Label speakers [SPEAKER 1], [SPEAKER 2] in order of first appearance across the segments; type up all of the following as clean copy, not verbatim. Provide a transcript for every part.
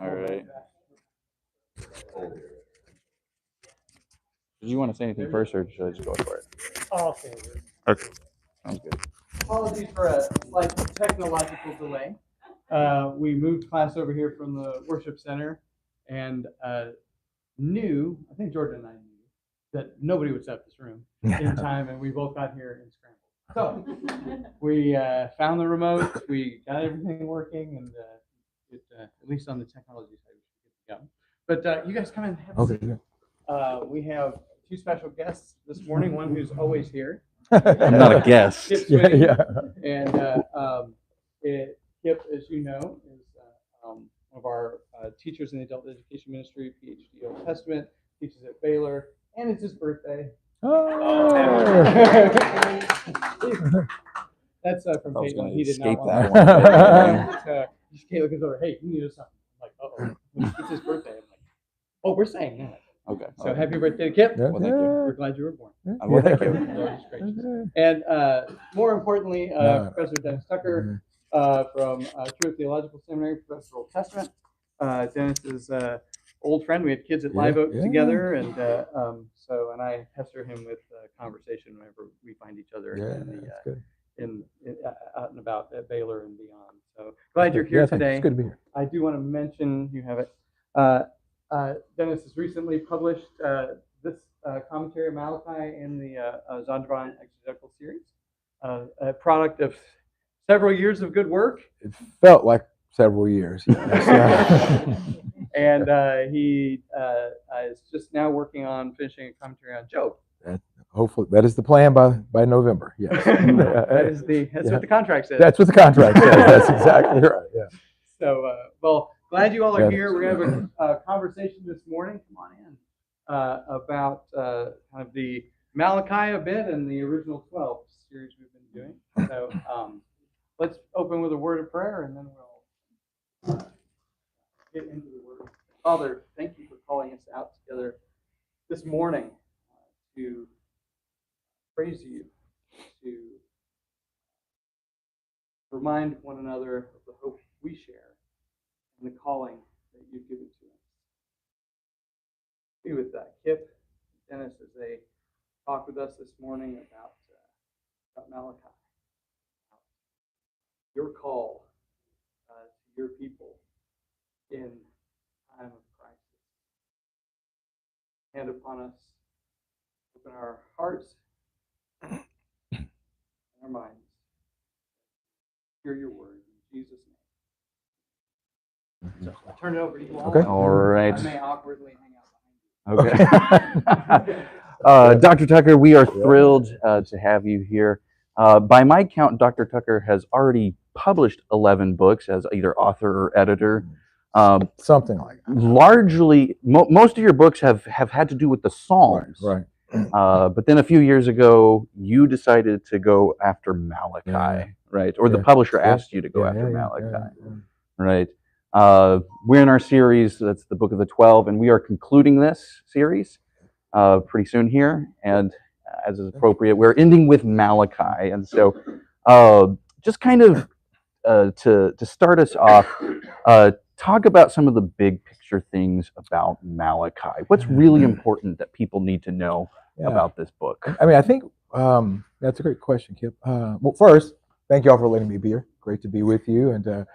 [SPEAKER 1] All right. Did you want to say anything first, or should I just go for it?
[SPEAKER 2] Okay.
[SPEAKER 1] Okay. Sounds good.
[SPEAKER 2] Apologies for a slight technological delay. We moved class over here from the worship center and knew, I think Jordan and I knew, that nobody would set up this room in time, and we both got here and scrambled. So we found the remote, we got everything working, and at least on the technology side, we should get to go. But you guys come in and have a seat. We have two special guests this morning, one who's always here.
[SPEAKER 1] I'm not a guest.
[SPEAKER 2] Kipp,
[SPEAKER 3] Yeah.
[SPEAKER 2] and Kipp, as you know, is one of our teachers in the adult education ministry, PhD Old Testament, teaches at Baylor, and it's his birthday.
[SPEAKER 3] Oh.
[SPEAKER 2] That's from
[SPEAKER 1] I was
[SPEAKER 2] Caitlin.
[SPEAKER 1] going
[SPEAKER 2] He
[SPEAKER 1] to
[SPEAKER 2] did not
[SPEAKER 1] escape
[SPEAKER 2] want
[SPEAKER 1] that one.
[SPEAKER 2] Caitlin comes over, hey, you need something. I'm like, uh-oh. It's his birthday. I'm like, oh, we're saying that.
[SPEAKER 1] Okay.
[SPEAKER 2] So happy birthday to Kipp.
[SPEAKER 1] Well, thank you.
[SPEAKER 2] We're glad you were born.
[SPEAKER 1] Well, thank you.
[SPEAKER 2] Lord is gracious. And more importantly, Professor Dennis Tucker from Truett Theological Seminary, Professor of Old Testament. Dennis is an old friend. We had kids at Live Oak together, and and I pester him with conversation whenever we find each other out and about at Baylor and beyond. So glad you're here today.
[SPEAKER 3] It's good to be here.
[SPEAKER 2] I do want to mention, you have it. Dennis has recently published this commentary of Malachi in the Zondervan Exegetical Series, a product of several years of good work.
[SPEAKER 3] It felt like several years.
[SPEAKER 2] And he is just now working on finishing a commentary on Job.
[SPEAKER 3] Hopefully, that is the plan by November. Yes.
[SPEAKER 2] That's what the contract says.
[SPEAKER 3] That's what the contract says. That's exactly right. Yeah.
[SPEAKER 2] So, well, glad you all are here. We're going to have a conversation this morning. Come on in about kind of the Malachi a bit and the original 12 series we've been doing. So, let's open with a word of prayer, and then we'll get into the word. Father, thank you for calling us out together this morning to praise you, to remind one another of the hope we share and the calling that you've given to us. Be with Kipp, Dennis, as they talk with us this morning about Malachi, your call to your people in time of crisis. Hand upon us, open our hearts and our minds. Hear your word in Jesus' name. So I'll turn it over to you all.
[SPEAKER 3] Okay.
[SPEAKER 1] All right.
[SPEAKER 2] I may awkwardly hang out behind you.
[SPEAKER 1] Okay. Dr. Tucker, we are thrilled to have you here. By my count, Dr. Tucker has already published 11 books as either author or editor.
[SPEAKER 3] Something like that.
[SPEAKER 1] Largely, most of your books have had to do with the Psalms.
[SPEAKER 3] Right.
[SPEAKER 1] But then a few years ago, you decided to go after Malachi, right? Or the publisher asked you to go after Malachi, right? We're in our series, that's the Book of the 12, and we are concluding this series pretty soon here. And as is appropriate, we're ending with Malachi. And so just kind of to start us off, talk about some of the big picture things about Malachi. What's really important that people need to know about this book?
[SPEAKER 3] I mean, I think that's a great question, Kipp. Well, first, thank you all for letting me be here. Great to be with you. And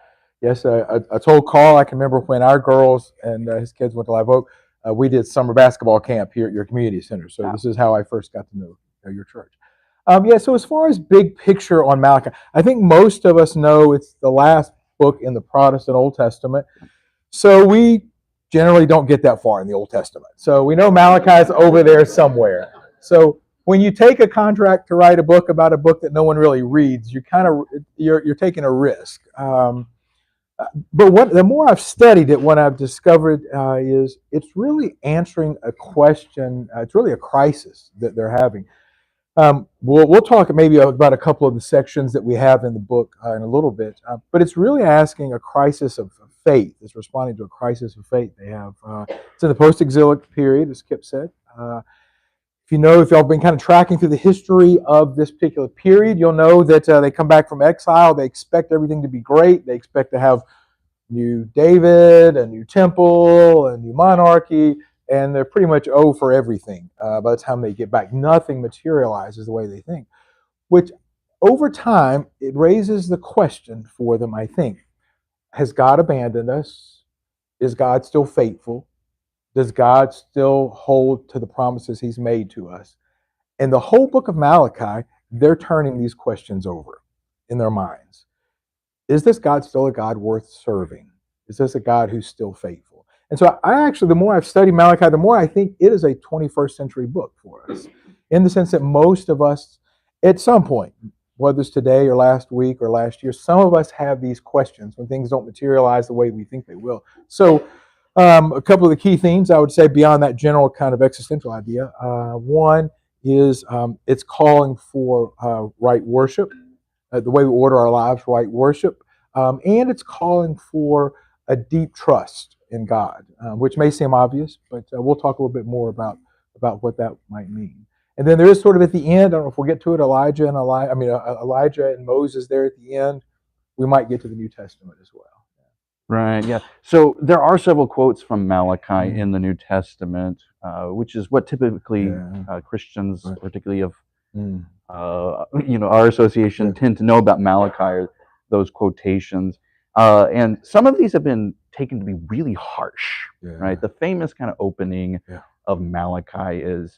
[SPEAKER 3] yes, I told Carl, I can remember when our girls and his kids went to Live Oak, we did summer basketball camp here at your community center. So this is how I first got to know your church. So as far as big picture on Malachi, I think most of us know it's the last book in the Protestant Old Testament. So we generally don't get that far in the Old Testament. So we know Malachi's over there somewhere. So when you take a contract to write a book about a book that no one really reads, you're taking a risk. But the more I've studied it, what I've discovered is it's really answering a question. It's really a crisis that they're having. We'll talk maybe about a couple of the sections that we have in the book in a little bit, but it's really asking a crisis of faith. It's responding to a crisis of faith they have. It's in the post-exilic period, as Kipp said. If y'all been kind of tracking through the history of this particular period, you'll know that they come back from exile. They expect everything to be great. They expect to have new David, a new temple, a new monarchy, and they're pretty much for everything by the time they get back. Nothing materializes the way they think, which over time, it raises the question for them, I think. Has God abandoned us? Is God still faithful? Does God still hold to the promises he's made to us? In the whole book of Malachi, they're turning these questions over in their minds. Is this God still a God worth serving? Is this a God who's still faithful? And so I actually, the more I've studied Malachi, the more I think it is a 21st century book for us, in the sense that most of us, at some point, whether it's today or last week or last year, some of us have these questions when things don't materialize the way we think they will. So a couple of the key themes, I would say, beyond that general kind of existential idea. One is it's calling for right worship, the way we order our lives, right worship. And it's calling for a deep trust in God, which may seem obvious, but we'll talk a little bit more about what that might mean. And then there is sort of at the end, I don't know if we'll get to it, Elijah and Moses there at the end. We might get to the New Testament as well.
[SPEAKER 1] Right, yeah. So there are several quotes from Malachi in the New Testament, which is what typically Christians, particularly of our association, tend to know about Malachi, are those quotations. And some of these have been taken to be really harsh, right? The famous kind of opening of Malachi is,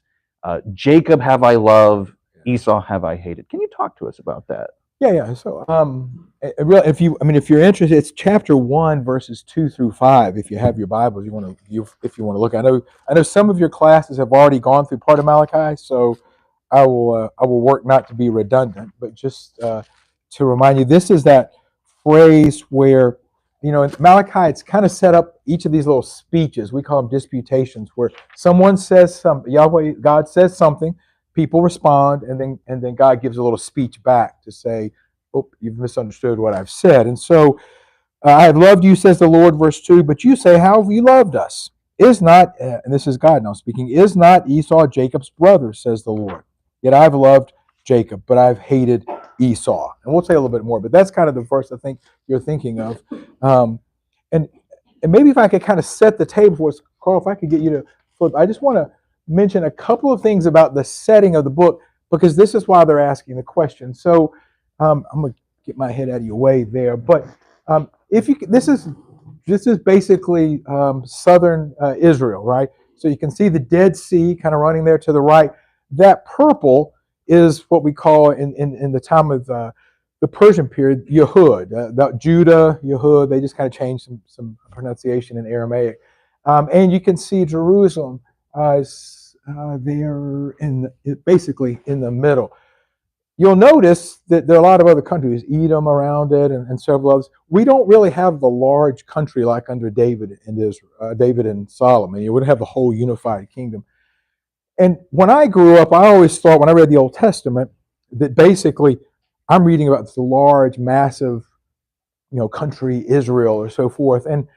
[SPEAKER 1] Jacob have I loved, Esau have I hated. Can you talk to us about that?
[SPEAKER 3] Yeah. So, if you're interested, it's chapter 1, verses 2 through 5. If you have your Bibles, if you want to look. I know some of your classes have already gone through part of Malachi, so I will work not to be redundant, but just to remind you, this is that phrase where, in Malachi, it's kind of set up each of these little speeches. We call them disputations, where someone says something, God says something, people respond, and then God gives a little speech back to say, "Oh, you've misunderstood what I've said." And so, "I have loved you," says the Lord, verse 2, "but you say, how have you loved us? Is not," and this is God now speaking, "is not Esau Jacob's brother, says the Lord. Yet I've loved Jacob, but I've hated Esau." And we'll say a little bit more, but that's kind of the verse I think you're thinking of. And maybe if I could kind of set the table for us, Carl, if I could get you to flip, I just want to mention a couple of things about the setting of the book, because this is why they're asking the question. So I'm going to get my head out of your way there, but this is basically southern Israel, right? So you can see the Dead Sea kind of running there to the right. That purple is what we call in the time of the Persian period, Yehud. Judah, Yehud, they just kind of changed some pronunciation in Aramaic. And you can see Jerusalem there basically in the middle. You'll notice that there are a lot of other countries, Edom around it, and several others. We don't really have the large country like under David and Solomon. You wouldn't have the whole unified kingdom. And when I grew up, I always thought, when I read the Old Testament, that basically I'm reading about this large, massive, country, Israel, or so forth. And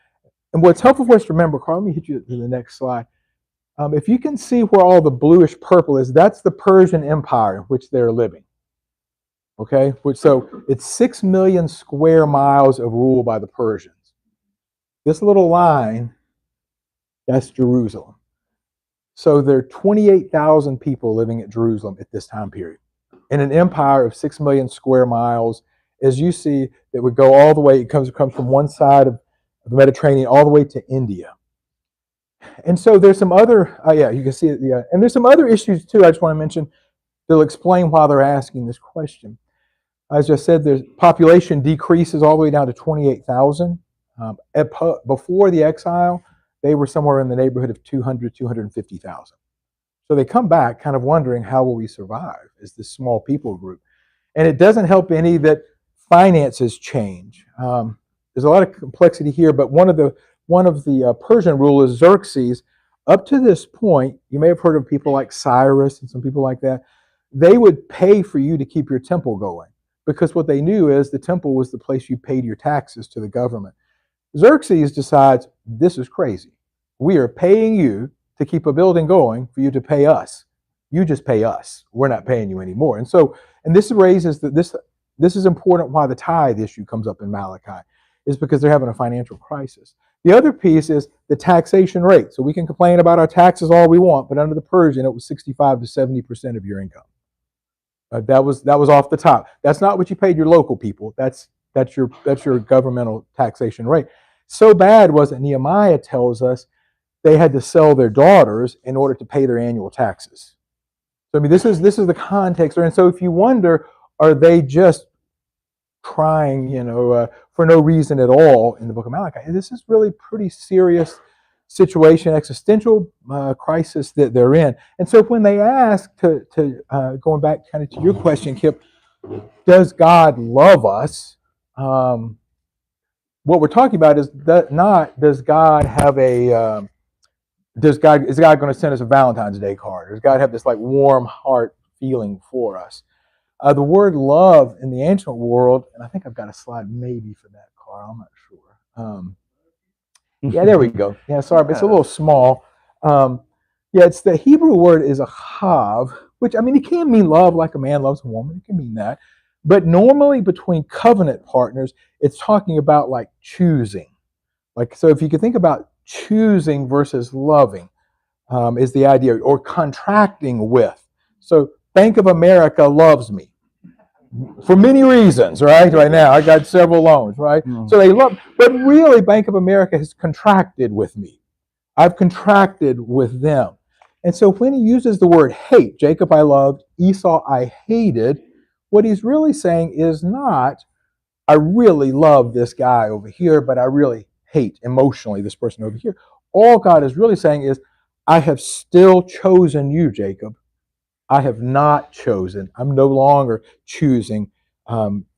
[SPEAKER 3] what's helpful for us to remember, Carl, let me hit you to the next slide. If you can see where all the bluish purple is, that's the Persian Empire in which they're living. Okay, so it's 6 million square miles of rule by the Persians. This little line, that's Jerusalem. So there are 28,000 people living at Jerusalem at this time period. In an empire of 6 million square miles, as you see, that would go all the way, it comes from one side of the Mediterranean all the way to India. And so there's some other, you can see it, and there's some other issues too I just want to mention that'll explain why they're asking this question. As I said, the population decreases all the way down to 28,000. Before the exile, they were somewhere in the neighborhood of 200, 250,000. So they come back kind of wondering, how will we survive as this small people group? And it doesn't help any that finances change. There's a lot of complexity here, but one of the Persian rulers, Xerxes, up to this point, you may have heard of people like Cyrus and some people like that. They would pay for you to keep your temple going, because what they knew is the temple was the place you paid your taxes to the government. Xerxes decides, this is crazy. We are paying you to keep a building going for you to pay us. You just pay us. We're not paying you anymore. And this raises this is important why the tithe issue comes up in Malachi. is because they're having a financial crisis. The other piece is the taxation rate. So we can complain about our taxes all we want, but under the Persian, it was 65 to 70% of your income. That was off the top. That's not what you paid your local people. That's your governmental taxation rate. So bad was it, Nehemiah tells us they had to sell their daughters in order to pay their annual taxes. So I mean, this is the context. And so if you wonder, are they just crying, for no reason at all in the book of Malachi? This is really pretty serious situation, existential crisis that they're in. And so when they ask, going back kind of to your question, Kipp, does God love us? What we're talking about is not does God have a is God going to send us a Valentine's Day card? Does God have this like warm heart feeling for us? The word love in the ancient world, and I think I've got a slide maybe for that, Carl. I'm not sure. Yeah, there we go. Yeah, sorry, but it's a little small. It's the Hebrew word is a chav, which, I mean, it can mean love like a man loves a woman. It can mean that. But normally between covenant partners, it's talking about like choosing. Like, so if you could think about choosing versus loving is the idea, or contracting with. So Bank of America loves me for many reasons, right? Right now, I got several loans, right? So they love, but really Bank of America has contracted with me. I've contracted with them. And so when he uses the word hate, Jacob I loved, Esau I hated, what he's really saying is not, I really love this guy over here, but I really hate emotionally this person over here. All God is really saying is, I have still chosen you, Jacob. I have not chosen. I'm no longer choosing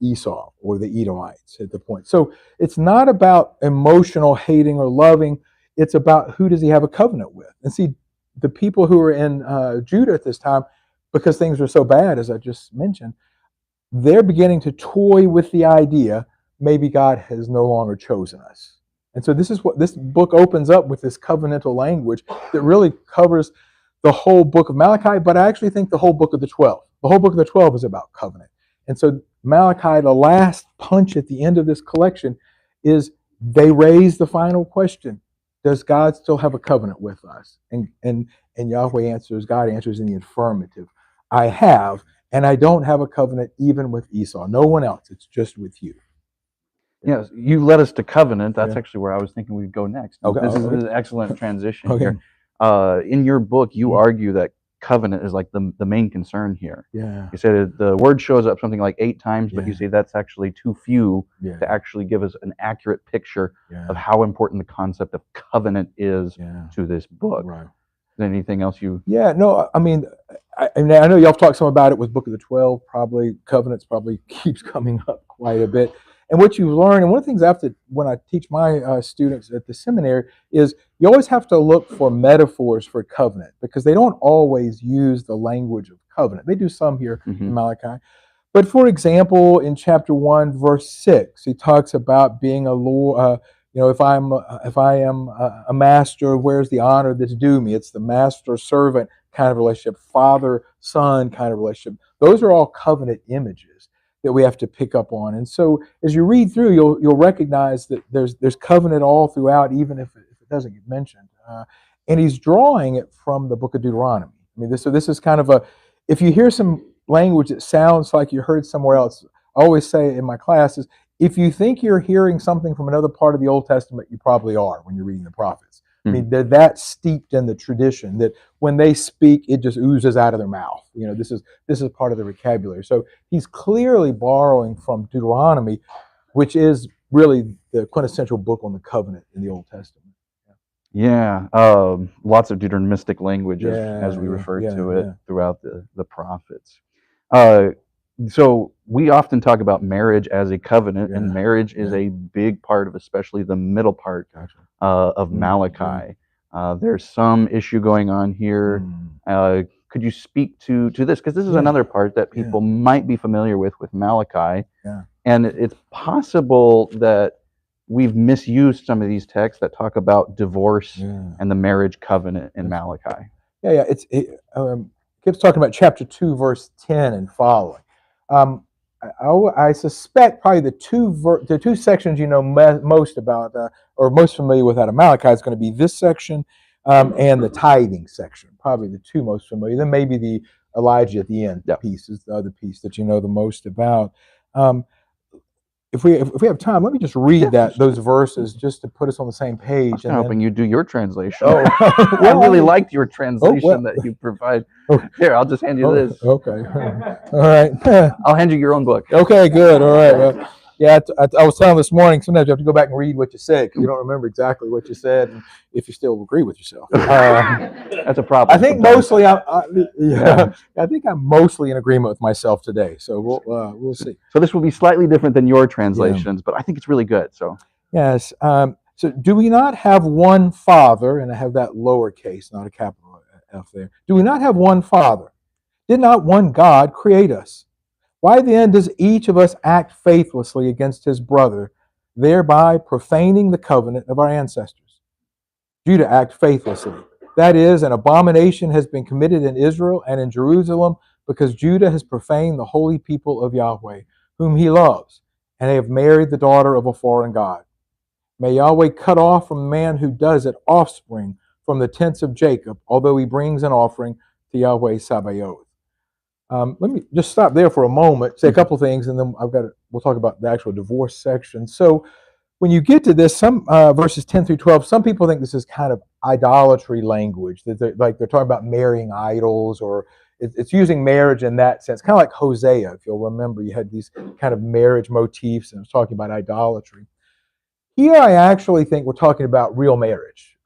[SPEAKER 3] Esau or the Edomites at the point. So it's not about emotional hating or loving. It's about who does he have a covenant with. And see, the people who were in Judah at this time, because things were so bad, as I just mentioned, they're beginning to toy with the idea maybe God has no longer chosen us. And so this is what this book opens up with, this covenantal language that really covers the whole book of Malachi, but I actually think the whole book of the 12. The whole book of the 12 is about covenant. And so Malachi, the last punch at the end of this collection, is they raise the final question. Does God still have a covenant with us? And Yahweh answers, God answers in the affirmative. I have, and I don't have a covenant even with Esau. No one else. It's just with you.
[SPEAKER 1] Yes, you led us to covenant. That's actually where I was thinking we'd go next.
[SPEAKER 3] Okay.
[SPEAKER 1] This is an excellent transition
[SPEAKER 3] Okay.
[SPEAKER 1] here. In your book, you argue that covenant is like the main concern here.
[SPEAKER 3] Yeah.
[SPEAKER 1] You said the word shows up something like 8 times, but you say that's actually too few to actually give us an accurate picture of how important the concept of covenant is to this book.
[SPEAKER 3] Right.
[SPEAKER 1] Is there anything else you?
[SPEAKER 3] Yeah, no, I mean, I know y'all talked some about it with Book of the 12. Probably covenants probably keeps coming up quite a bit. And what you learn, and one of the things I have to, when I teach my students at the seminary, is you always have to look for metaphors for covenant, because they don't always use the language of covenant. They do some here in Malachi. But for example, in chapter 1, verse 6, he talks about being a Lord. If I am a master, where's the honor that's due me? It's the master-servant kind of relationship, father-son kind of relationship. Those are all covenant images that we have to pick up on. And so as you read through, you'll recognize that there's covenant all throughout, even if it doesn't get mentioned. And he's drawing it from the book of Deuteronomy. I mean, this is kind of if you hear some language that sounds like you heard somewhere else, I always say in my classes, if you think you're hearing something from another part of the Old Testament, you probably are when you're reading the prophets. I mean, they're that steeped in the tradition that when they speak, it just oozes out of their mouth. This is part of the vocabulary. So he's clearly borrowing from Deuteronomy, which is really the quintessential book on the covenant in the Old Testament.
[SPEAKER 1] Yeah, lots of Deuteronomistic language, as we refer to it throughout the prophets. So we often talk about marriage as a covenant, and marriage is a big part of, especially the middle part of Malachi. There's some issue going on here. Could you speak to this? Because this is another part that people might be familiar with Malachi. And it's possible that we've misused some of these texts that talk about divorce and the marriage covenant in Malachi.
[SPEAKER 3] Kipp's talking about chapter 2, verse 10 and following. I suspect probably the two sections you know most about or most familiar with out of Malachi is going to be this section and the tithing section, probably the two most familiar. Then maybe the Elijah at the end piece is the other piece that you know the most about. If we have time, let me just read those verses just to put us on the same page.
[SPEAKER 1] I'm hoping you do your translation.
[SPEAKER 3] Oh,
[SPEAKER 1] I really liked your translation that you provide. Here, I'll just hand you this.
[SPEAKER 3] Okay. All right.
[SPEAKER 1] I'll hand you your own book.
[SPEAKER 3] Okay, good. All right. Well, yeah, I was telling this morning, sometimes you have to go back and read what you said because you don't remember exactly what you said and if you still agree with yourself.
[SPEAKER 1] That's a problem.
[SPEAKER 3] I think mostly, I think I'm mostly in agreement with myself today. So we'll see.
[SPEAKER 1] So this will be slightly different than your translations, but I think it's really good. So
[SPEAKER 3] yes. So do we not have one Father? And I have that lowercase, not a capital F there. Do we not have one Father? Did not one God create us? Why then does each of us act faithlessly against his brother, thereby profaning the covenant of our ancestors? Judah acted faithlessly. That is, an abomination has been committed in Israel and in Jerusalem because Judah has profaned the holy people of Yahweh, whom he loves, and they have married the daughter of a foreign god. May Yahweh cut off from the man who does it offspring from the tents of Jacob, although he brings an offering to Yahweh Sabaoth. Let me just stop there for a moment, say a couple things, and then we'll talk about the actual divorce section. So when you get to this, some verses 10 through 12, some people think this is kind of idolatry language, that they're talking about marrying idols, or it's using marriage in that sense, kind of like Hosea. If you'll remember, you had these kind of marriage motifs, and it was talking about idolatry. Here, I actually think we're talking about real marriage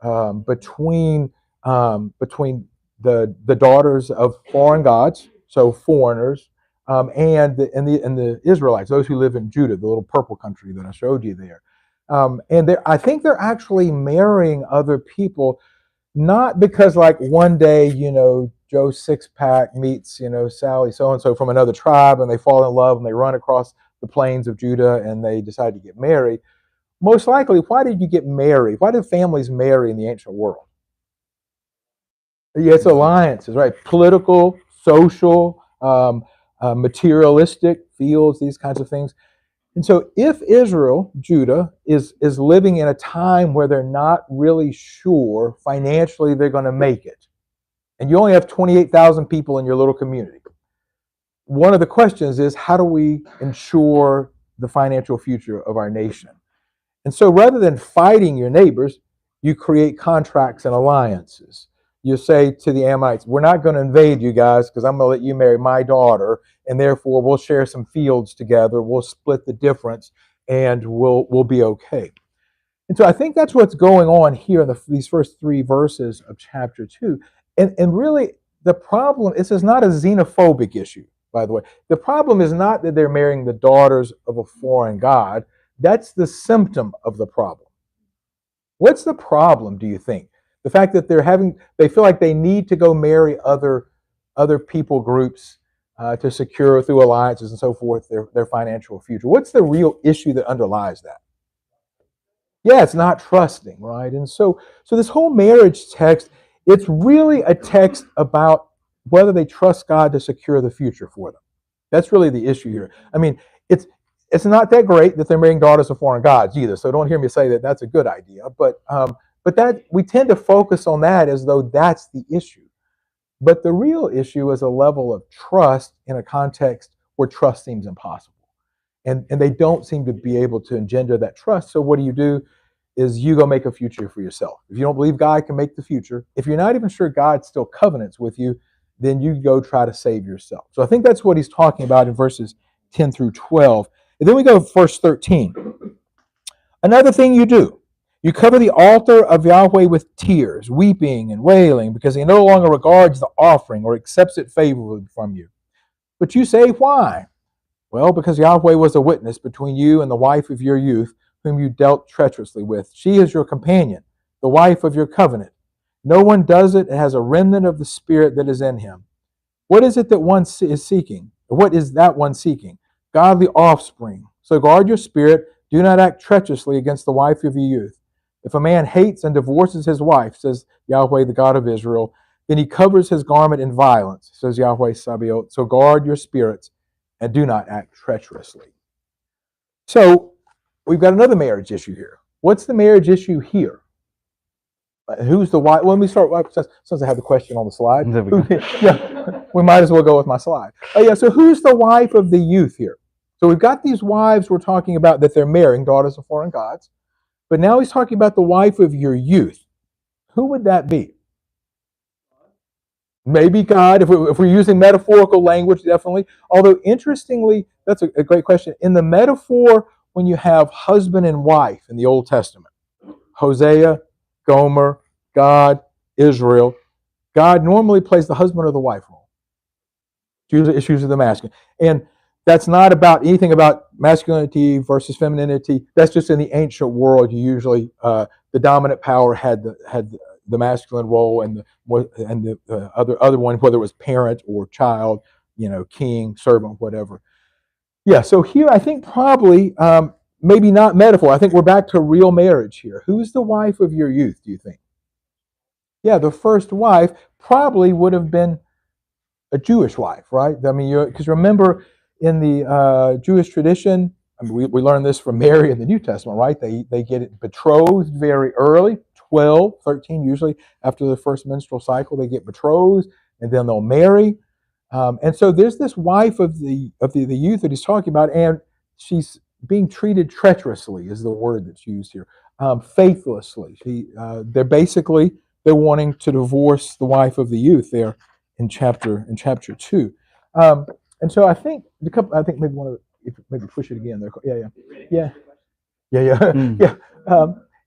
[SPEAKER 3] between the daughters of foreign gods, so foreigners, and the Israelites, those who live in Judah, the little purple country that I showed you there. And I think they're actually marrying other people, not because like one day, Joe Six-Pack meets, Sally so-and-so from another tribe and they fall in love and they run across the plains of Judah and they decide to get married. Most likely, why did you get married? Why did families marry in the ancient world? Yeah, it's alliances, right? Political, social, materialistic fields, these kinds of things. And so if Israel, Judah, is living in a time where they're not really sure financially they're going to make it, and you only have 28,000 people in your little community, one of the questions is, how do we ensure the financial future of our nation? And so rather than fighting your neighbors, you create contracts and alliances. You say to the Ammonites, we're not going to invade you guys because I'm going to let you marry my daughter, and therefore we'll share some fields together, we'll split the difference, and we'll be okay. And so I think that's what's going on here in these first three verses of chapter 2. And really, the problem, this is not a xenophobic issue, by the way. The problem is not that they're marrying the daughters of a foreign god. That's the symptom of the problem. What's the problem, do you think? The fact that they feel like they need to go marry other people groups to secure through alliances and so forth their financial future. What's the real issue that underlies that? Yeah, it's not trusting, right? And so this whole marriage text, it's really a text about whether they trust God to secure the future for them. That's really the issue here. I mean, it's not that great that they're marrying daughters of foreign gods either. So don't hear me say that that's a good idea. But that we tend to focus on that as though that's the issue. But the real issue is a level of trust in a context where trust seems impossible. And they don't seem to be able to engender that trust. So what do? Is you go make a future for yourself. If you don't believe God can make the future, if you're not even sure God still covenants with you, then you go try to save yourself. So I think that's what he's talking about in verses 10 through 12. And then we go to verse 13. Another thing you do, you cover the altar of Yahweh with tears, weeping and wailing, because he no longer regards the offering or accepts it favorably from you. But you say, why? Well, because Yahweh was a witness between you and the wife of your youth, whom you dealt treacherously with. She is your companion, the wife of your covenant. No one does it and has a remnant of the spirit that is in him. What is it that one is seeking? Or what is that one seeking? Godly offspring. So guard your spirit. Do not act treacherously against the wife of your youth. If a man hates and divorces his wife, says Yahweh, the God of Israel, then he covers his garment in violence, says Yahweh Sabaoth. So guard your spirits. and do not act treacherously. So we've got another marriage issue here. What's the marriage issue here? Who's the wife? Well, let me start. Since I have the question on the slide,
[SPEAKER 1] There we go.
[SPEAKER 3] yeah, we might as well go with my slide. Yeah. So who's the wife of the youth here? So we've got these wives we're talking about that they're marrying, daughters of foreign gods. But now he's talking about the wife of your youth. Who would that be? Maybe God, if we're using metaphorical language, definitely. Although, interestingly, that's a great question. In the metaphor, when you have husband and wife in the Old Testament, Hosea, Gomer, God, Israel, God normally plays the husband or the wife role. Issues of the masculine. And that's not about anything about masculinity versus femininity. That's just in the ancient world. You usually, the dominant power had the masculine role, and the other one, whether it was parent or child, king, servant, whatever. Yeah. So here, I think probably maybe not metaphor. I think we're back to real marriage here. Who's the wife of your youth? Do you think? Yeah, the first wife probably would have been a Jewish wife, right? I mean, because remember in the Jewish tradition, I mean, we learn this from Mary in the New Testament, right? They get it betrothed very early, 12, 13, usually after the first menstrual cycle, they get betrothed, and then they'll marry. And so there's this wife of the youth that he's talking about, and she's being treated treacherously, is the word that's used here, faithlessly. They're wanting to divorce the wife of the youth there in chapter 2. And so I think maybe maybe push it again there. Yeah.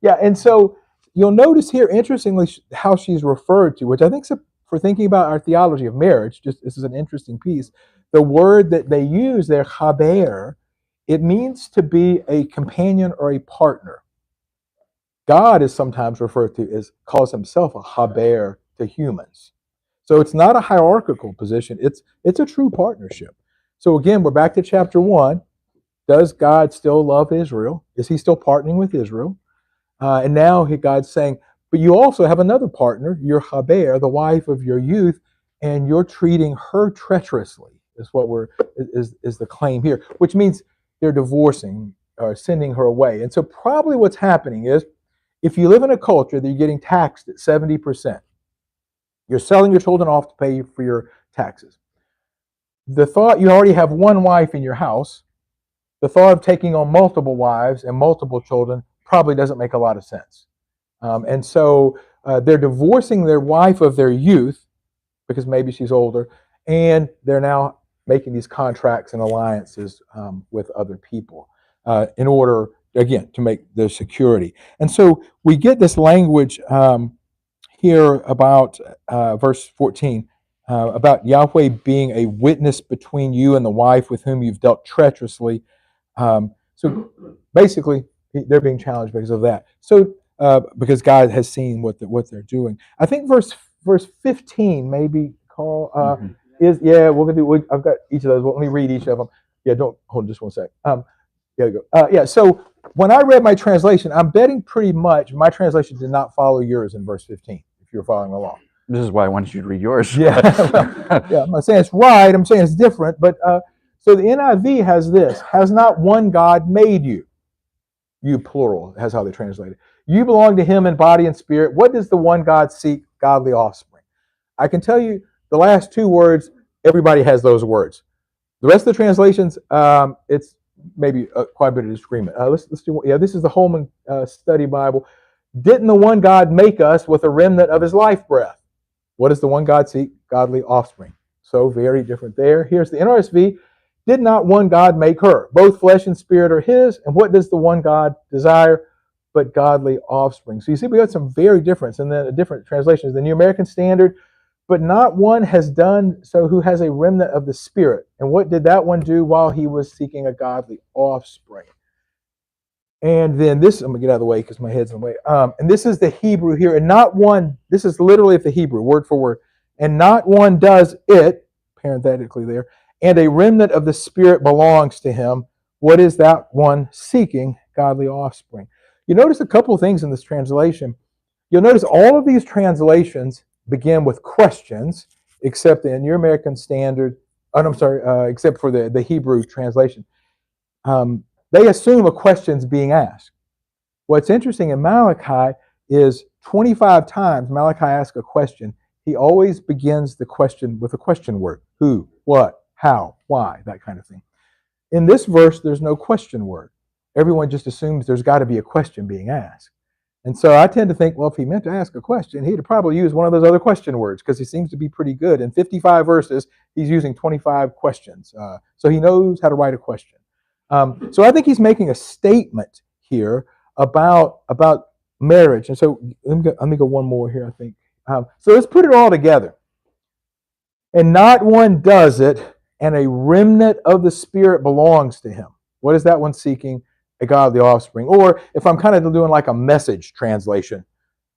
[SPEAKER 3] Yeah. And so you'll notice here, interestingly, how she's referred to, which I think for thinking about our theology of marriage, this is an interesting piece. The word that they use there, chaber, it means to be a companion or a partner. God is sometimes referred to as, calls himself a chaber to humans. So it's not a hierarchical position. It's a true partnership. So again, we're back to chapter 1. Does God still love Israel? Is he still partnering with Israel? And now God's saying, but you also have another partner, your chaber, the wife of your youth, and you're treating her treacherously, is the claim here, which means they're divorcing or sending her away. And so probably what's happening is, if you live in a culture that you're getting taxed at 70%, you're selling your children off to pay for your taxes. The thought you already have one wife in your house, the thought of taking on multiple wives and multiple children probably doesn't make a lot of sense. And so they're divorcing their wife of their youth because maybe she's older, and they're now making these contracts and alliances with other people in order, again, to make their security. And so we get this language here about verse 14, about Yahweh being a witness between you and the wife with whom you've dealt treacherously. So basically, they're being challenged because of that. So because God has seen what they're doing. I think verse 15, maybe, Carl, is, yeah, I've got each of those. Well, let me read each of them. Yeah, don't hold just one sec. Yeah, so when I read my translation, I'm betting pretty much my translation did not follow yours in verse 15, if you're following along.
[SPEAKER 1] This is why I wanted you to read yours.
[SPEAKER 3] Yeah, yeah, I'm not saying it's right, I'm saying it's different. But so the NIV has this: has not one God made you? You, plural, that's how they translate it. You belong to him in body and spirit. What does the one God seek? Godly offspring. I can tell you the last two words, everybody has those words. The rest of the translations, it's maybe quite a bit of disagreement. Let's do. Yeah, this is the Holman Study Bible. Didn't the one God make us with a remnant of his life breath? What does the one God seek? Godly offspring. So very different there. Here's the NRSV. Did not one God make her? Both flesh and spirit are his. And what does the one God desire? But godly offspring. So you see, we got some very difference, and then different translations. The New American Standard, but not one has done so who has a remnant of the Spirit. And what did that one do while he was seeking a godly offspring? And then this, I'm going to get out of the way because my head's in the way. And this is the Hebrew here. And not one, this is literally the Hebrew, word for word. And not one does it, parenthetically there, and a remnant of the Spirit belongs to him. What is that one seeking? Godly offspring. You notice a couple of things in this translation. You'll notice all of these translations begin with questions, except in your American Standard I'm sorry, except for the Hebrew translation. They assume a question's being asked. What's interesting in Malachi is 25 times Malachi asks a question. He always begins the question with a question word. Who, what, how, why, that kind of thing. In this verse, there's no question word. Everyone just assumes there's got to be a question being asked. And so I tend to think, well, if he meant to ask a question, he'd probably use one of those other question words because he seems to be pretty good. In 55 verses, he's using 25 questions. So he knows how to write a question. So I think he's making a statement here about marriage. And so let me go one more here, I think. So let's put it all together. And not one does it, and a remnant of the Spirit belongs to him. What is that one seeking? A godly offspring. Or if I'm kind of doing like a Message translation,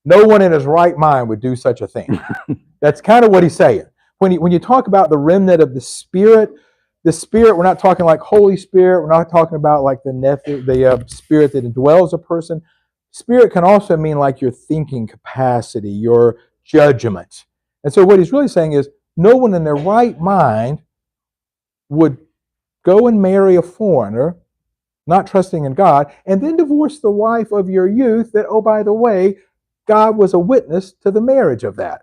[SPEAKER 3] no one in his right mind would do such a thing. That's kind of what he's saying. When you talk about the remnant of the Spirit, we're not talking like Holy Spirit. We're not talking about like the Spirit that indwells a person. Spirit can also mean like your thinking capacity, your judgment. And so what he's really saying is no one in their right mind would go and marry a foreigner, not trusting in God, and then divorce the wife of your youth that, oh, by the way, God was a witness to the marriage of that.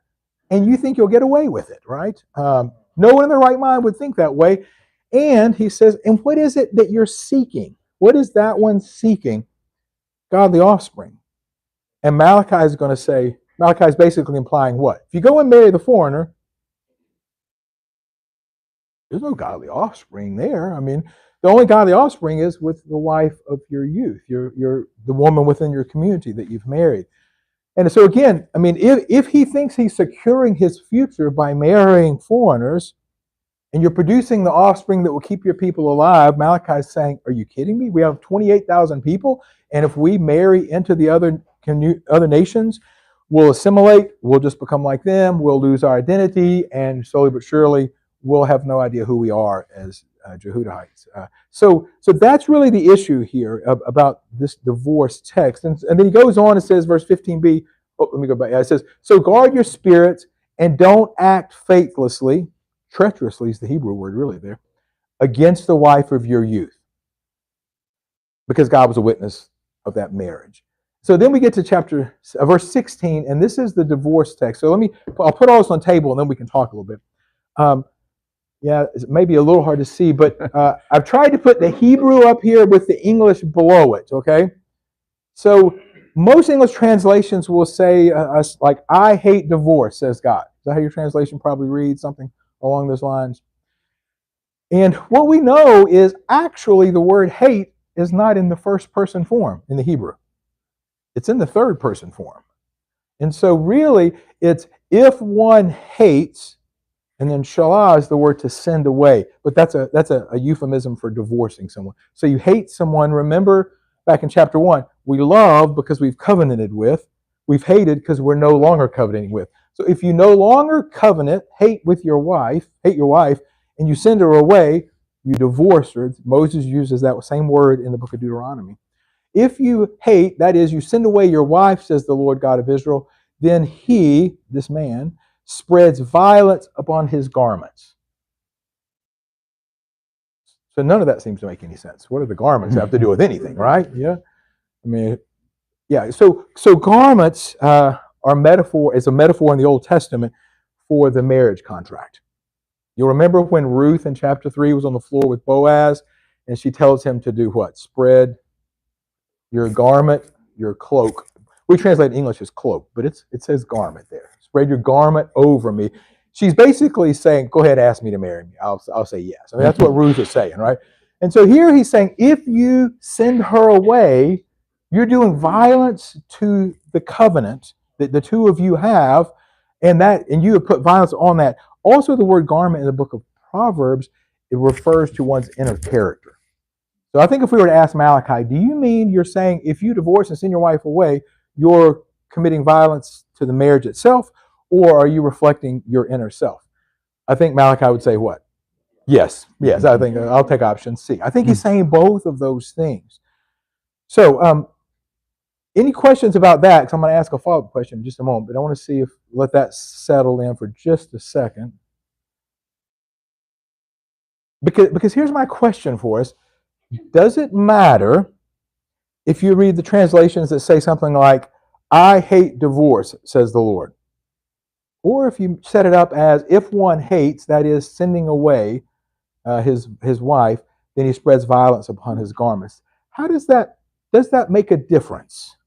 [SPEAKER 3] And you think you'll get away with it, right? No one in their right mind would think that way. And he says, and what is it that you're seeking? What is that one seeking? Godly offspring. And Malachi is going to say, Malachi is basically implying what? If you go and marry the foreigner, there's no godly offspring there. I mean, the only godly offspring is with the wife of your youth, the woman within your community that you've married. And so again, I mean, if he thinks he's securing his future by marrying foreigners, and you're producing the offspring that will keep your people alive, Malachi is saying, are you kidding me? We have 28,000 people, and if we marry into the other nations, we'll assimilate, we'll just become like them, we'll lose our identity, and slowly but surely, we'll have no idea who we are as Jehudites. So that's really the issue here about this divorce text. And then he goes on and says, verse 15b, let me go back. It says, so guard your spirits and don't act faithlessly, treacherously is the Hebrew word really there, against the wife of your youth. Because God was a witness of that marriage. So then we get to verse 16, and this is the divorce text. So I'll put all this on the table and then we can talk a little bit. Yeah, it may be a little hard to see, but I've tried to put the Hebrew up here with the English below it, okay? So most English translations will say, like, I hate divorce, says God. Is that how your translation probably reads? Something along those lines. And what we know is actually the word hate is not in the first person form in the Hebrew. It's in the third person form. And so really, it's if one hates, and then shalah is the word to send away. But that's a euphemism for divorcing someone. So you hate someone. Remember back in chapter 1, we love because we've covenanted with. We've hated because we're no longer covenanting with. So if you no longer hate your wife, and you send her away, you divorce her. Moses uses that same word in the book of Deuteronomy. If you hate, that is, you send away your wife, says the Lord God of Israel, then he, this man, spreads violence upon his garments. So none of that seems to make any sense. What do the garments have to do with anything, right? Yeah. I mean, yeah. So garments is a metaphor in the Old Testament for the marriage contract. You'll remember when Ruth in chapter 3 was on the floor with Boaz, and she tells him to do what? Spread your garment, your cloak. We translate English as cloak, but it says garment there. Spread your garment over me. She's basically saying, go ahead, ask me to marry me. I'll say yes. I mean, that's what Ruth is saying, right? And so here he's saying, if you send her away, you're doing violence to the covenant that the two of you have, and you have put violence on that. Also, the word garment in the book of Proverbs, it refers to one's inner character. So I think if we were to ask Malachi, do you mean you're saying if you divorce and send your wife away, you're committing violence to the marriage itself, or are you reflecting your inner self? I think Malachi would say what? Yes. I think I'll take option C. I think he's saying both of those things. So, any questions about that? Because I'm going to ask a follow-up question in just a moment, but I want to let that settle in for just a second. because here's my question for us. Does it matter if you read the translations that say something like, I hate divorce, says the Lord? Or if you set it up as, if one hates, that is, sending away his wife, then he spreads violence upon his garments. How does that make a difference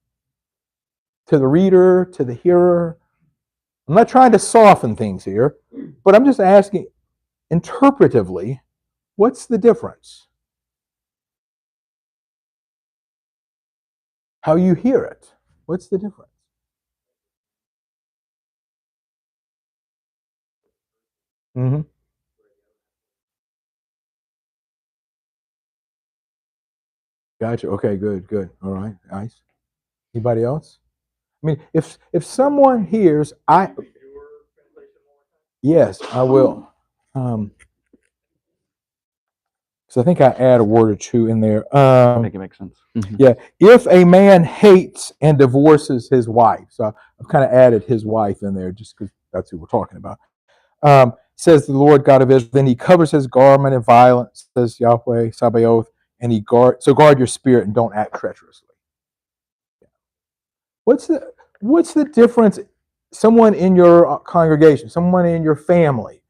[SPEAKER 3] to the reader, to the hearer? I'm not trying to soften things here, but I'm just asking interpretively, what's the difference? How you hear it. What's the difference? Mm-hmm. Gotcha. Okay, good. All right, nice. Anybody else? I mean, if someone hears, yes, I will. So I think I add a word or two in there.
[SPEAKER 1] Make it make sense.
[SPEAKER 3] Yeah, if a man hates and divorces his wife, so I've kind of added his wife in there just because that's who we're talking about. Says the Lord God of Israel, then he covers his garment in violence, says Yahweh Sabaoth, and guard your spirit and don't act treacherously. What's the difference? Someone in your congregation, someone in your family,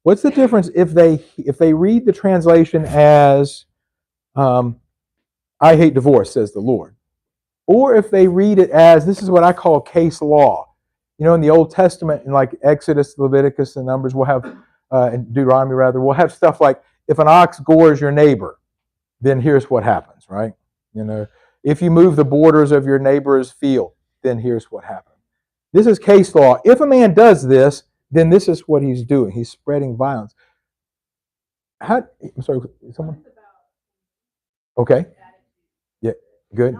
[SPEAKER 3] what's the difference if they read the translation as I hate divorce, says the Lord, or if they read it as, this is what I call case law. You know, in the Old Testament, in like Exodus, Leviticus, and Numbers, we'll have, and Deuteronomy rather, we'll have stuff like, if an ox gores your neighbor, then here's what happens, right? You know, if you move the borders of your neighbor's field, then here's what happens. This is case law. If a man does this, then this is what he's doing. He's spreading violence. I'm sorry, someone? Okay. Yeah, good.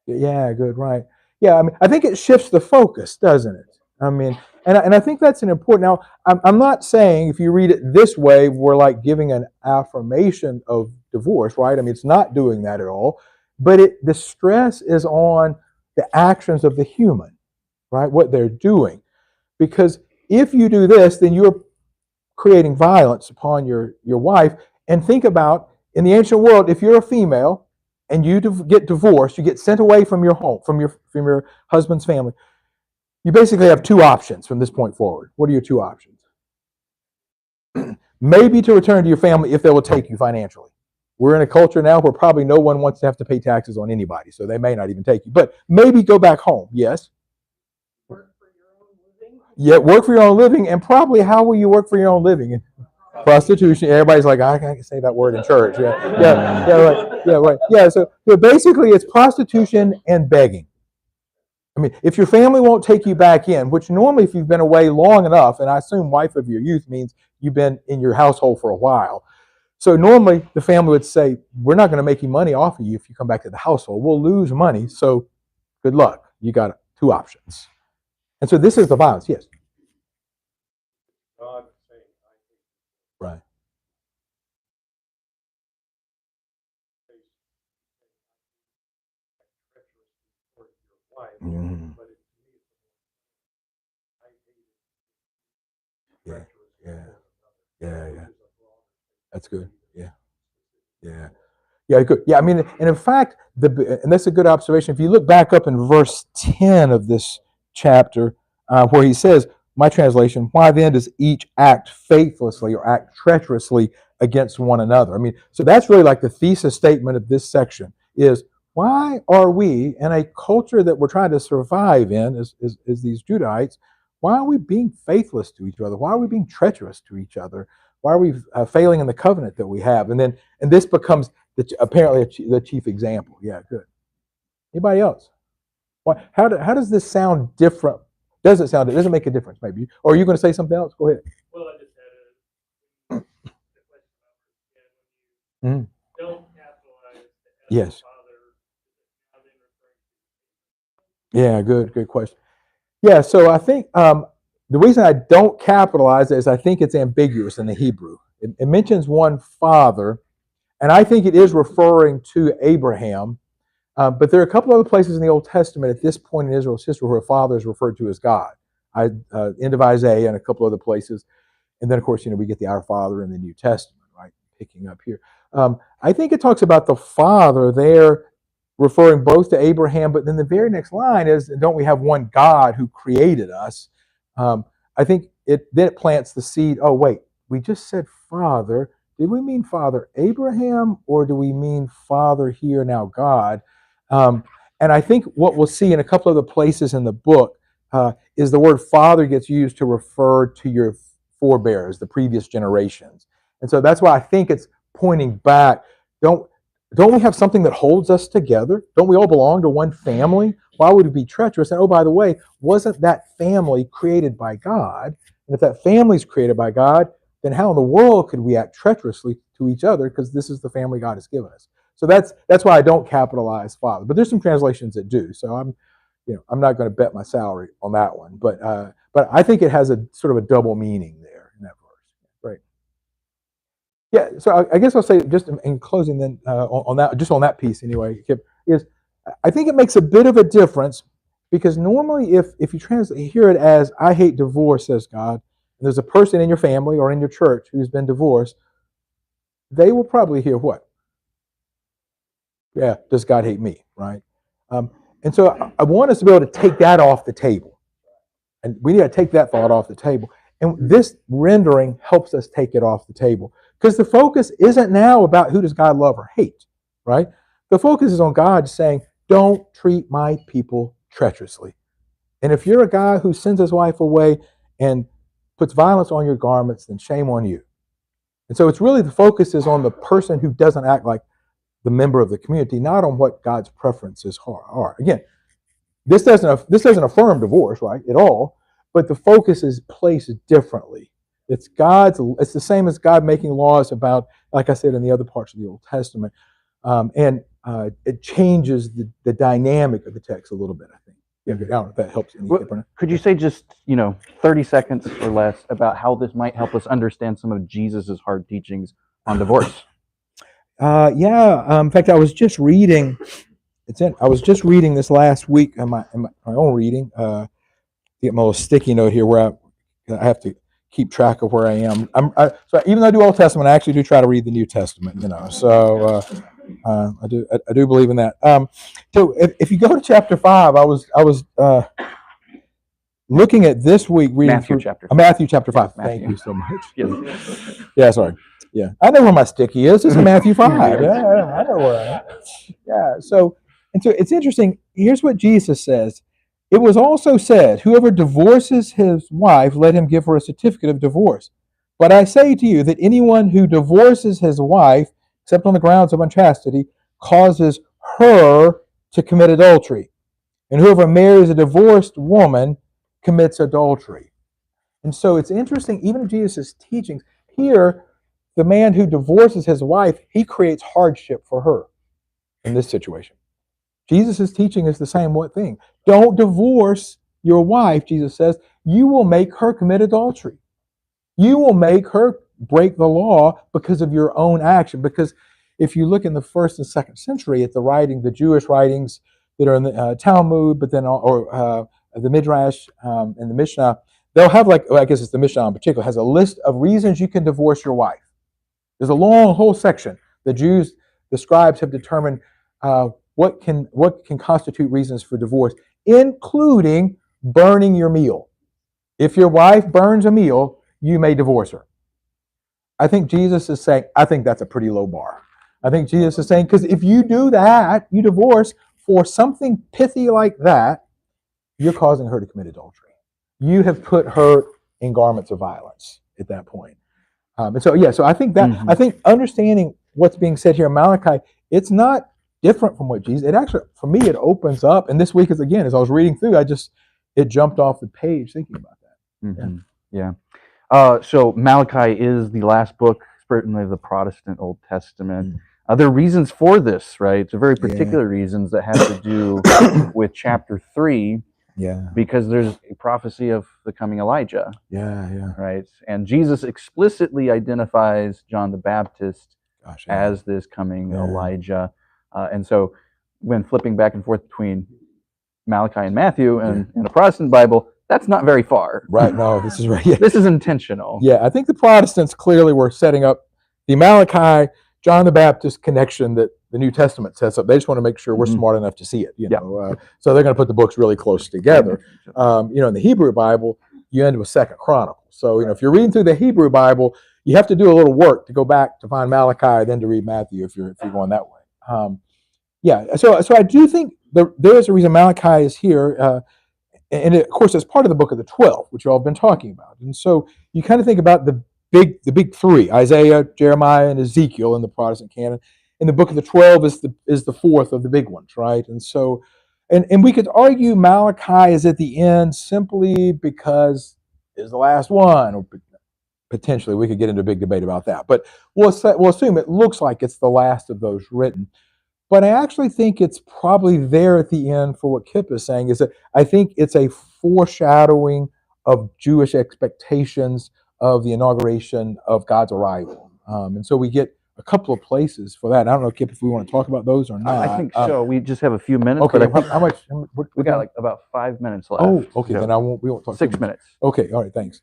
[SPEAKER 3] Yeah, good, right. Yeah, I mean, I think it shifts the focus, doesn't it? I mean, and I think that's an important. Now, I'm not saying if you read it this way, we're like giving an affirmation of divorce, right? I mean, it's not doing that at all. But the stress is on the actions of the human, right? What they're doing. Because if you do this, then you're creating violence upon your wife. And think about, in the ancient world, if you're a female and you get divorced, you get sent away from your home, from your husband's family, you basically have two options from this point forward. What are your two options? Maybe to return to your family if they will take you financially. We're in a culture now where probably no one wants to have to pay taxes on anybody, so they may not even take you. But maybe go back home, yes?
[SPEAKER 2] Work for your own living?
[SPEAKER 3] Yeah, work for your own living, and probably how will you work for your own living? Prostitution. Everybody's like, I can't say that word in church. Yeah. So basically, it's prostitution and begging. I mean, if your family won't take you back in, which normally if you've been away long enough, and I assume wife of your youth means you've been in your household for a while. So normally the family would say, we're not going to make you money off of you if you come back to the household. We'll lose money. So good luck. You got two options. And so this is the violence. Yes. Right. Mm-hmm. Yeah. That's good. Yeah, good. Yeah, I mean, and in fact, and that's a good observation. If you look back up in verse 10 of this chapter, where he says, my translation, why then does each act faithlessly or act treacherously against one another? I mean, so that's really like the thesis statement of this section is, why are we, in a culture that we're trying to survive in, as these Judahites, why are we being faithless to each other? Why are we being treacherous to each other? Why are we failing in the covenant that we have? And this becomes apparently the chief example. Yeah, good. Anybody else? How does this sound different? Does it make a difference, maybe? Or are you going to say something else? Go ahead.
[SPEAKER 2] Well, I just had a question. Don't capitalize the
[SPEAKER 3] Yes.
[SPEAKER 2] Father.
[SPEAKER 3] Yeah, good question. Yeah, so I think the reason I don't capitalize it is I think it's ambiguous in the Hebrew. It mentions one father, and I think it is referring to Abraham. But there are a couple other places in the Old Testament at this point in Israel's history where a father is referred to as God. End of Isaiah and a couple other places. And then, of course, we get the Our Father in the New Testament, right? picking up here. I think it talks about the Father there, referring both to Abraham, but then the very next line is, don't we have one God who created us? I think it plants the seed. Oh, wait, we just said Father. Did we mean Father Abraham, or do we mean Father here now God? And I think what we'll see in a couple of the places in the book is the word Father gets used to refer to your forebears, the previous generations. And so that's why I think it's pointing back. Don't we have something that holds us together? Don't we all belong to one family? Why would it be treacherous? And oh, by the way, wasn't that family created by God? And if that family's created by God, then how in the world could we act treacherously to each other? Because this is the family God has given us. So that's why I don't capitalize Father. But there's some translations that do. So I'm not going to bet my salary on that one. But I think it has a sort of a double meaning there in that verse. Right. Yeah. So I guess I'll say just in closing then on that piece anyway, Kipp, is I think it makes a bit of a difference, because normally if you hear it as "I hate divorce," says God, and there's a person in your family or in your church who's been divorced, they will probably hear what? Yeah, does God hate me, right? And so I want us to be able to take that off the table. And we need to take that thought off the table. And this rendering helps us take it off the table. Because the focus isn't now about who does God love or hate, right? The focus is on God saying, don't treat my people treacherously. And if you're a guy who sends his wife away and puts violence on your garments, then shame on you. And so it's really the focus is on the person who doesn't act like the member of the community, not on what God's preferences are. Again, this doesn't affirm divorce, right, at all, but the focus is placed differently. It's the same as God making laws about, like I said, in the other parts of the Old Testament, and it changes the dynamic of the text a little bit, I think. Yeah, I don't know if that helps any.
[SPEAKER 1] Could you say just 30 seconds or less about how this might help us understand some of Jesus's hard teachings on divorce?
[SPEAKER 3] In fact, I was just reading. I was just reading this last week in my own reading. Get my little sticky note here where I have to keep track of where I am. So even though I do Old Testament, I actually do try to read the New Testament. So I do believe in that. So if you go to chapter 5, I was looking at this week reading
[SPEAKER 1] Matthew chapter
[SPEAKER 3] 5.
[SPEAKER 1] Matthew.
[SPEAKER 3] Thank you so much.
[SPEAKER 1] Yes.
[SPEAKER 3] Yeah, sorry. Yeah, I know where my sticky is. This is Matthew 5. Yeah, I know where I am. Yeah, so it's interesting. Here's what Jesus says. It was also said, whoever divorces his wife, let him give her a certificate of divorce. But I say to you that anyone who divorces his wife, except on the grounds of unchastity, causes her to commit adultery. And whoever marries a divorced woman commits adultery. And so it's interesting, even in Jesus' teachings, here, the man who divorces his wife, he creates hardship for her in this situation. Jesus' teaching is the same thing. Don't divorce your wife, Jesus says. You will make her commit adultery. You will make her break the law because of your own action. Because if you look in the 1st and 2nd century at the Jewish writings that are in the Talmud, but then the Midrash and the Mishnah, they'll have I guess it's the Mishnah in particular, has a list of reasons you can divorce your wife. There's a long whole section. The scribes have determined what can constitute reasons for divorce, including burning your meal. If your wife burns a meal, you may divorce her. I think Jesus is saying, I think that's a pretty low bar. I think Jesus is saying, because if you do that, you divorce for something pithy like that, you're causing her to commit adultery. You have put her in garments of violence at that point. So I think that I think understanding what's being said here in Malachi, it's not different from what Jesus. It actually, for me, it opens up. And this week as I was reading through, it jumped off the page thinking about that.
[SPEAKER 1] Mm-hmm. Yeah. So Malachi is the last book, certainly of the Protestant Old Testament. There are reasons for this, right? It's very particular reasons that have to do with chapter 3.
[SPEAKER 3] Yeah.
[SPEAKER 1] Because there's a prophecy of the coming Elijah.
[SPEAKER 3] Yeah.
[SPEAKER 1] Right. And Jesus explicitly identifies John the Baptist as this coming Elijah. And so when flipping back and forth between Malachi and Matthew and in a Protestant Bible, that's not very far.
[SPEAKER 3] Right. No, this is right. Yeah.
[SPEAKER 1] This is intentional.
[SPEAKER 3] Yeah. I think the Protestants clearly were setting up the Malachi, John the Baptist connection that the New Testament sets up. They just want to make sure we're smart enough to see it. So they're going to put the books really close together. In the Hebrew Bible, you end with Second Chronicles. So if you're reading through the Hebrew Bible, you have to do a little work to go back to find Malachi, then to read Matthew if you're going that way. So I do think there is a reason Malachi is here, and of course it's part of the book of the 12, which you all have been talking about. And so you kind of think about the big three: Isaiah, Jeremiah, and Ezekiel in the Protestant canon. And the book of the 12 is the fourth of the big ones, right? And so, and we could argue Malachi is at the end simply because it's the last one, or potentially we could get into a big debate about that. But we'll assume it looks like it's the last of those written. But I actually think it's probably there at the end for what Kipp is saying, is that I think it's a foreshadowing of Jewish expectations of the inauguration of God's arrival. And so we get a couple of places for that. I don't know, Kipp, if we want to talk about those or not.
[SPEAKER 1] I think so. We just have a few minutes.
[SPEAKER 3] Okay,
[SPEAKER 1] but
[SPEAKER 3] how much?
[SPEAKER 1] We got like about 5 minutes left.
[SPEAKER 3] Oh, okay,
[SPEAKER 1] so
[SPEAKER 3] then we won't talk.
[SPEAKER 1] 6 minutes.
[SPEAKER 3] Okay, all right, thanks.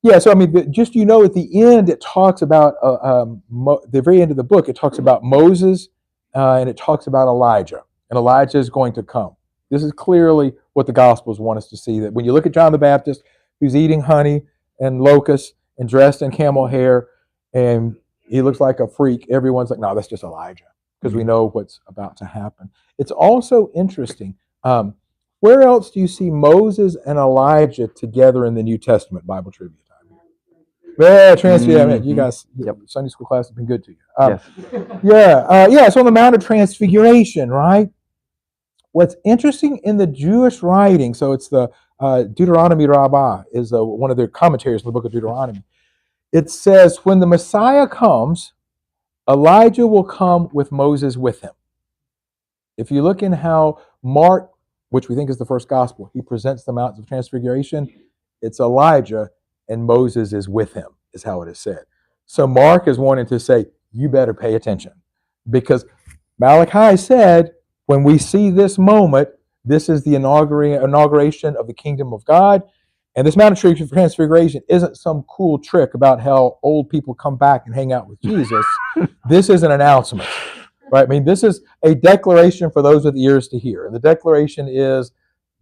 [SPEAKER 3] Yeah, so I mean, just at the end, it talks about the very end of the book. It talks about Moses, and it talks about Elijah, and Elijah is going to come. This is clearly what the Gospels want us to see. That when you look at John the Baptist, who's eating honey and locusts and dressed in camel hair, and he looks like a freak, everyone's like, no, that's just Elijah, because we know what's about to happen. It's also interesting. Where else do you see Moses and Elijah together in the New Testament? Bible trivia time. Yeah, you guys, Sunday school class has been good to you.
[SPEAKER 1] Yes.
[SPEAKER 3] So on the Mount of Transfiguration, right? What's interesting in the Jewish writing, so it's the Deuteronomy Rabbah is one of their commentaries in the book of Deuteronomy. It says, when the Messiah comes, Elijah will come with Moses with him. If you look in how Mark, which we think is the first gospel, he presents the Mount of Transfiguration, it's Elijah and Moses is with him, is how it is said. So Mark is wanting to say, you better pay attention. Because Malachi said, when we see this moment, this is the inauguration of the kingdom of God. And this Mount of Transfiguration isn't some cool trick about how old people come back and hang out with Jesus. This is an announcement, right? I mean, this is a declaration for those with ears to hear. And the declaration is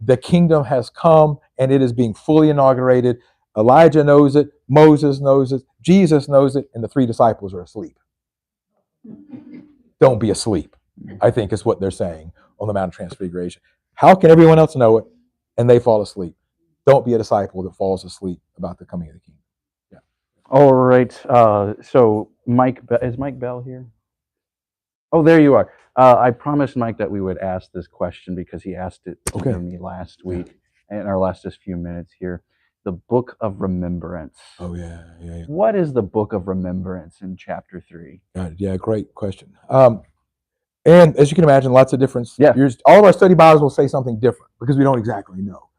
[SPEAKER 3] the kingdom has come and it is being fully inaugurated. Elijah knows it, Moses knows it, Jesus knows it, and the 3 disciples are asleep. Don't be asleep, I think is what they're saying on the Mount of Transfiguration. How can everyone else know it and they fall asleep? Don't be a disciple that falls asleep about the coming of the kingdom. Yeah.
[SPEAKER 1] All right. So is Mike Bell here? Oh, there you are. I promised Mike that we would ask this question because he asked it to me last week in our last few minutes here. The Book of Remembrance.
[SPEAKER 3] Oh, yeah.
[SPEAKER 1] What is the Book of Remembrance in chapter 3?
[SPEAKER 3] Yeah, great question. And as you can imagine, lots of different.
[SPEAKER 1] Yeah.
[SPEAKER 3] All of our study Bibles will say something different because we don't exactly know.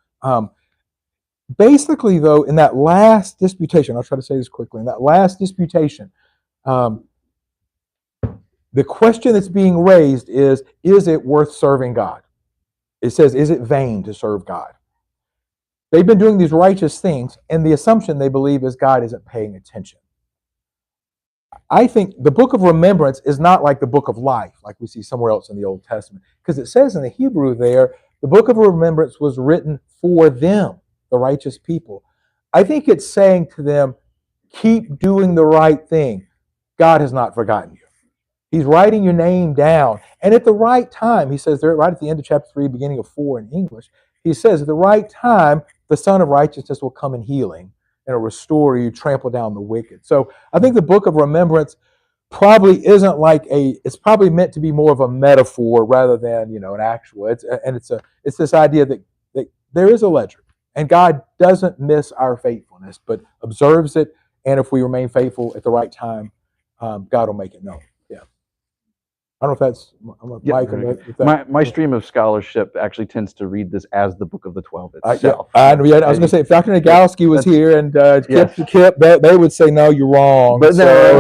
[SPEAKER 3] Basically, though, in that last disputation, I'll try to say this quickly. In that last disputation, the question that's being raised is it worth serving God? It says, is it vain to serve God? They've been doing these righteous things, and the assumption they believe is God isn't paying attention. I think the Book of Remembrance is not like the Book of Life, like we see somewhere else in the Old Testament, because it says in the Hebrew there, the Book of Remembrance was written for them, the righteous people. I think it's saying to them, keep doing the right thing. God has not forgotten you. He's writing your name down. And at the right time, he says there right at the end of chapter 3, beginning of 4 in English, he says at the right time, the Son of Righteousness will come in healing and will restore you, trample down the wicked. So I think the Book of Remembrance probably isn't it's probably meant to be more of a metaphor rather than, an actual. It's this idea that there is a ledger. And God doesn't miss our faithfulness, but observes it. And if we remain faithful at the right time, God will make it known. Yeah. I don't know if that's Mike.
[SPEAKER 1] My stream of scholarship actually tends to read this as the Book of the 12 itself.
[SPEAKER 3] I was going to say, if Dr. Nagalski was here and Kipp, they would say, no, you're wrong.
[SPEAKER 1] But
[SPEAKER 3] so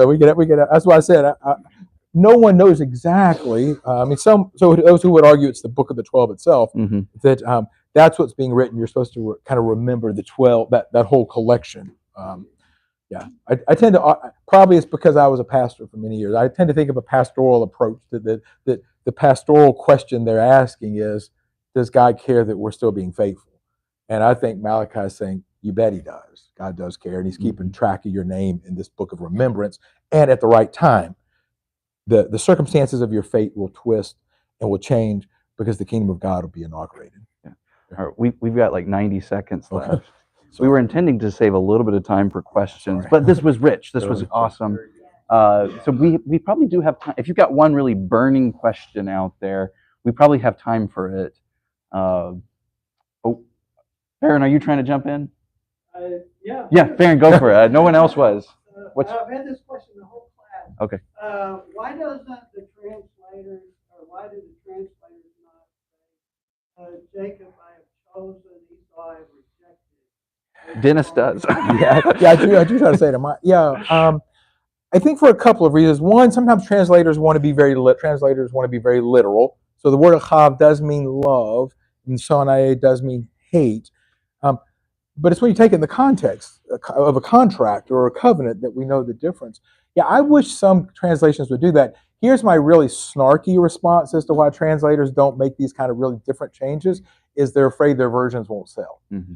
[SPEAKER 3] we get it. That's why I said, no one knows exactly. So those who would argue it's the Book of the 12 itself, that's what's being written. You're supposed to kind of remember the 12, that whole collection. Yeah, I tend to, probably it's because I was a pastor for many years. I tend to think of a pastoral approach that the pastoral question they're asking is, does God care that we're still being faithful? And I think Malachi is saying, you bet he does. God does care, and he's keeping track of your name in this book of remembrance. And at the right time, the circumstances of your fate will twist and will change because the kingdom of God will be inaugurated.
[SPEAKER 1] Yeah. All right, we've got like 90 seconds left.
[SPEAKER 3] Okay.
[SPEAKER 1] We were intending to save a little bit of time for questions, but this was rich. This was awesome. So we probably do have time. If you've got one really burning question out there, we probably have time for it. Oh, Farron, are you trying to jump in?
[SPEAKER 2] Yeah.
[SPEAKER 1] Yeah, Farron, go for it. No one else was.
[SPEAKER 2] I've had this question the whole class.
[SPEAKER 1] Okay.
[SPEAKER 2] Why doesn't the translators, or why do the translators not say, Jacob I have chosen, Esau I have rejected?
[SPEAKER 1] Dennis does.
[SPEAKER 3] I do try to say to my I think for a couple of reasons. One, sometimes translators want to be very literal. So the word achav does mean love, and sonae does mean hate. But it's when you take it in the context of a contract or a covenant that we know the difference. Yeah, I wish some translations would do that. Here's my really snarky response as to why translators don't make these kind of really different changes, is they're afraid their versions won't sell.
[SPEAKER 1] Mm-hmm.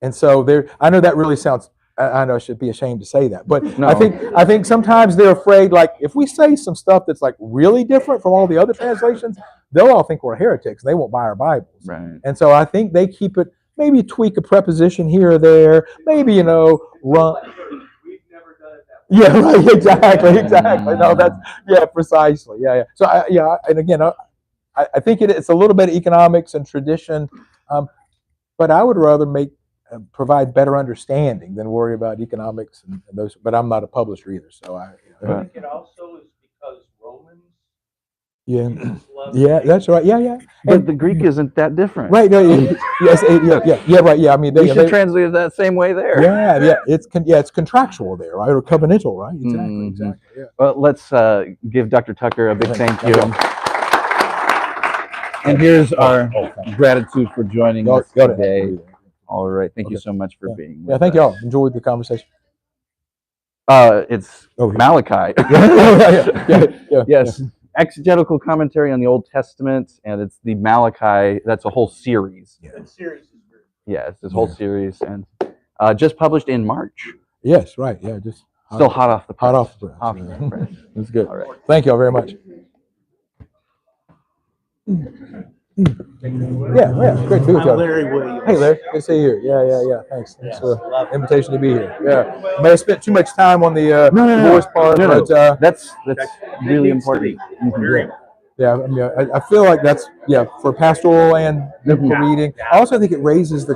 [SPEAKER 3] And so I know that really sounds, I know I should be ashamed to say that, but
[SPEAKER 1] No.
[SPEAKER 3] I think sometimes they're afraid, like, if we say some stuff that's like really different from all the other translations, they'll all think we're heretics. They won't buy our Bibles.
[SPEAKER 1] Right.
[SPEAKER 3] And so I think they keep it, maybe tweak a preposition here or there, maybe, run.
[SPEAKER 2] We've never done it that way.
[SPEAKER 3] Yeah, right, exactly. No, that's, precisely. Yeah. So, and again, I think it's a little bit of economics and tradition, but I would rather provide better understanding than worry about economics and those. But I'm not a publisher either, so
[SPEAKER 4] I think it also is because Romans.
[SPEAKER 3] Yeah, that's right. Yeah.
[SPEAKER 1] But the Greek isn't that different.
[SPEAKER 3] Right. No. Yes. Right. Yeah. I mean,
[SPEAKER 1] They should translate it that same way there.
[SPEAKER 3] Yeah. It's contractual there, right, or covenantal, right? Exactly. Yeah.
[SPEAKER 1] Well, let's give Dr. Tucker a big thank you. And here's our gratitude for joining us today. All right. Thank you so much for being with us.
[SPEAKER 3] Thank y'all. Enjoyed the conversation.
[SPEAKER 1] It's Malachi. Yes. Exegetical commentary on the Old Testament, and it's the Malachi. That's a whole series.
[SPEAKER 2] That series is great.
[SPEAKER 1] Yeah, it's this whole series, and just published in March.
[SPEAKER 3] Yes, right. Yeah, just
[SPEAKER 1] still hot off the press.
[SPEAKER 3] Hot off the press.
[SPEAKER 1] Off the press.
[SPEAKER 3] That's good.
[SPEAKER 1] All right.
[SPEAKER 3] Thank y'all very much. Yeah, great to be with y'all.
[SPEAKER 4] Larry Williams.
[SPEAKER 3] Hey, Larry, good to see you. Yeah. Thanks for the invitation to be here. Yeah, may have spent too much time on the voice part, but
[SPEAKER 1] that's really important.
[SPEAKER 3] Yeah, I mean, I feel like that's for pastoral and biblical reading. I also think it raises the